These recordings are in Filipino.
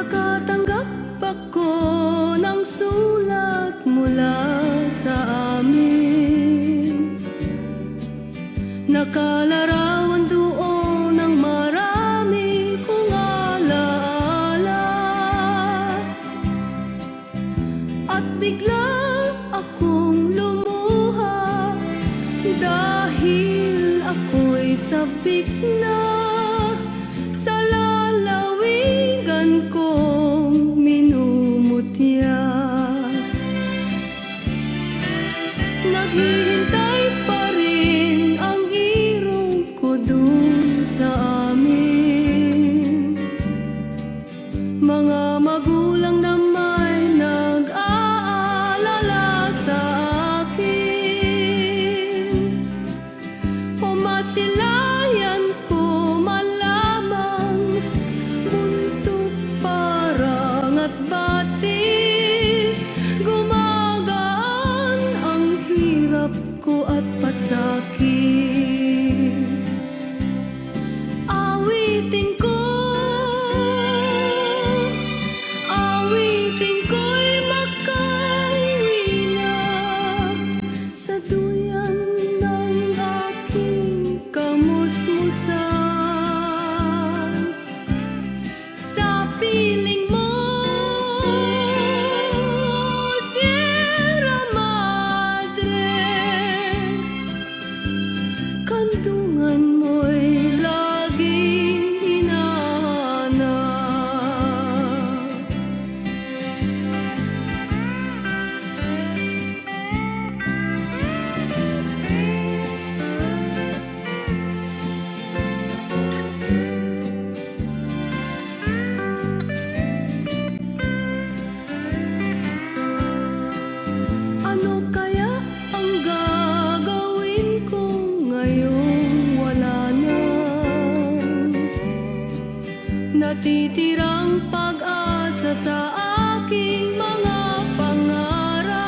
Nakatanggap ako ng sulat mula sa amin. Nakalarawan doon ng marami kong alaala. At bigla akong lumuha dahil ako'y sabik na sa lalawigan kong minumutya. Naghihintay pa rin ang irong ko dun sa amin. Mga magulang na may nag-aalala sa akin. Umasilayan ko malamang buntot parang at batis. Gumagaan ang hirap ko at pasakit. Awitin ko, awitin ko'y makauwi na sa duyan ng aking kamusmusan. Sa piling mo, Sierra Madre, kandungan mo'y laging hinahanap. Ano kaya ang gagawin ko ngayong wala na? Natitirang pag-asa sa aking mga pangarap.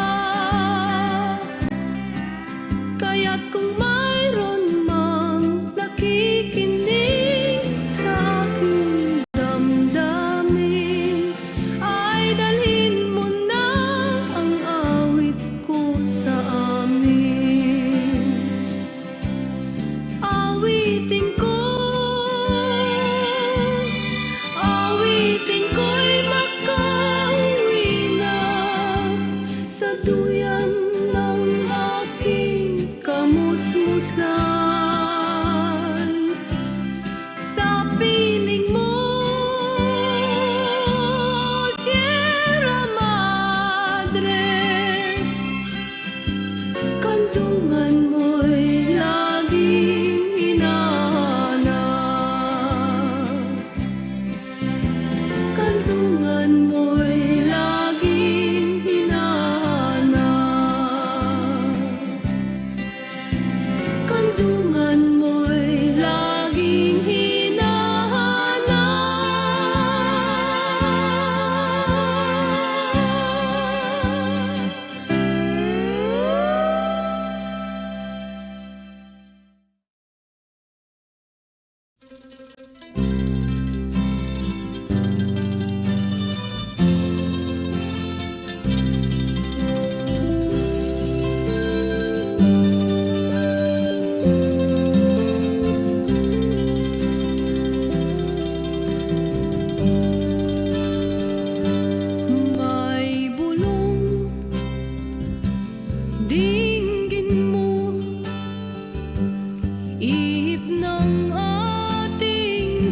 Kaya't kung mayroon mang nakikinig sa aking damdamin, ay dalhin mo na ang awit ko sa amin. Awitin ko, awitin ko'y makauwi na sa duyan ng aking kamusmusan. Sa piling mo, Sierra Madre, kandungan mo'y laging hinahanap. Kandungan mo'y laging hinahanap. Kandungan mo'y laging may bulong dinggin mo, ihip ng ating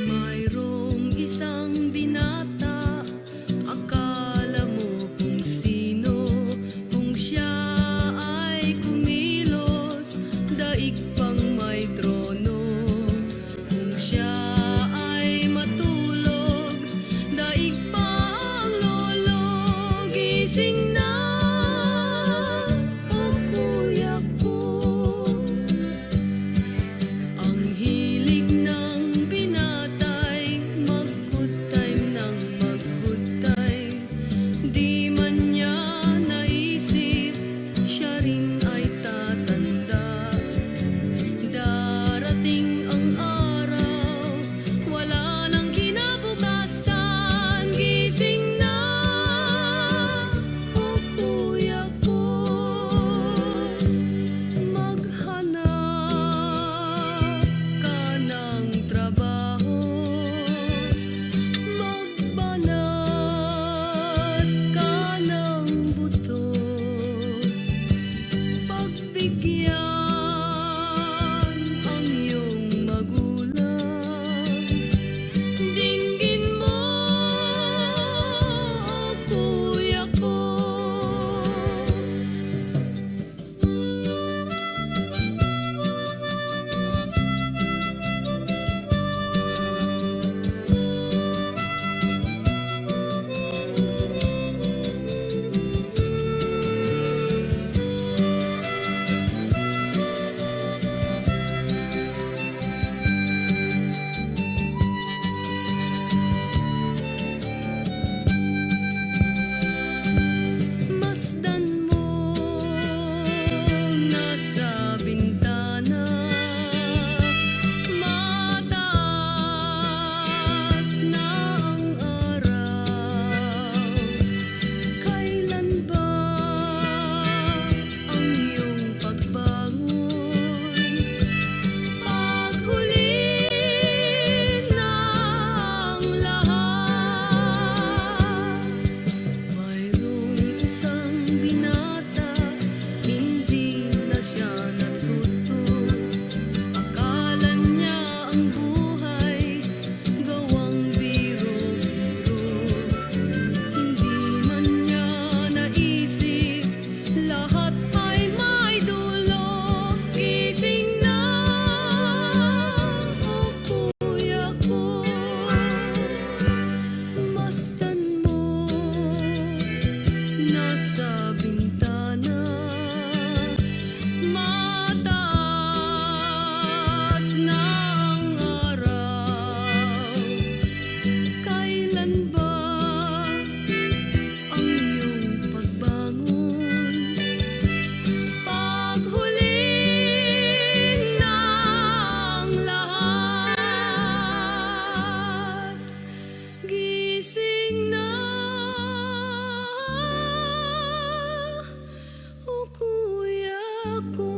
Mayroong isang binata, akala mo kung sino, kung siya ay kumilos, daig pang may trono. Kung siya ay matulog, daig pang lolo. Gising na, ang kuya ko. Ang hilig ng binatay, mag-good time ng mag-good time. Di man niya naisip, siya rin ay tatanda. Darating ang araw, wala nang kinabukasan. Gising na, o kuya ko. Maghanap ka ng trabaho, magbanat ka ng buto, pagbigyan ang iyong magulang. Dinggin mo, o kuya ko. Masdan mo nasa bintana, mataas na ang araw. Kailan ba ang iyong pagbangon? Paghuli ng lahat, mayroong isang binata, hindi na siya natuto. Akala niya ang buhay gawang biro-biro. Hindi man niya naisip, lahat ay may dulo. Gising na, o kuya ko. Masdan mo nasa bintana, mataas na ang araw. Kailan ba ang iyong pagbangon? Paghuli ng lahat, gising na, o kuya ko.